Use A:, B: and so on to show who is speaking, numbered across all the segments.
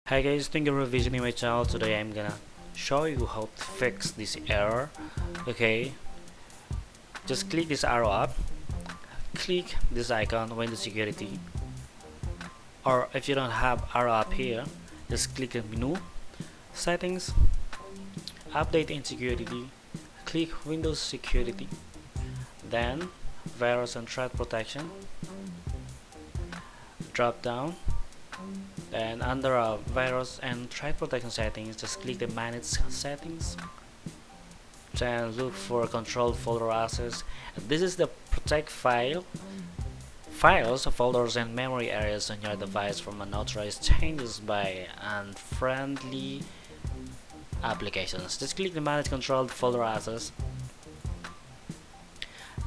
A: Hi guys, thank you for visiting my channel. Today I'm gonna show you how to fix this error. Okay, just click this arrow up, click this icon, Windows Security, or if you don't have arrow up here, just click the menu, settings, update and security, click Windows Security, then virus and threat protection, drop down, and under virus and threat protection settings, just click the manage settings, then look for control folder access. This is the protect files, folders and memory areas on your device from unauthorized changes by unfriendly applications. Just click the manage controlled folder access,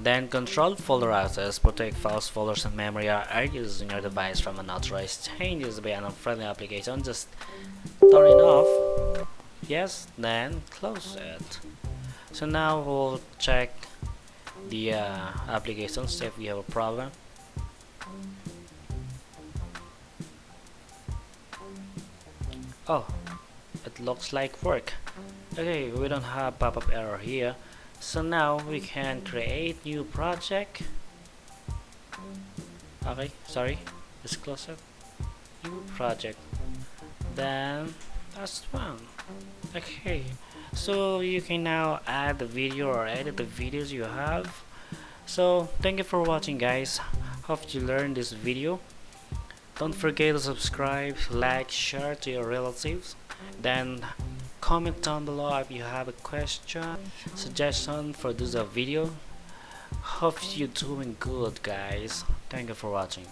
A: then controlled folder access protect files, folders and memory areas on your device from unauthorized changes by an unfriendly application. Just turn it off, yes, then close it. So now we'll check the applications if we have a problem. Oh, it looks like work. Okay, we don't have pop-up error here. So now we can create new project. Okay, sorry, just close it. New project. Then that's one. Okay, so you can now add the video or edit the videos you have. So thank you for watching guys. Hope you learned this video. Don't forget to subscribe, like, share to your relatives. Then comment down below if you have a question, suggestion for this video. Hope you're doing good guys. Thank you for watching.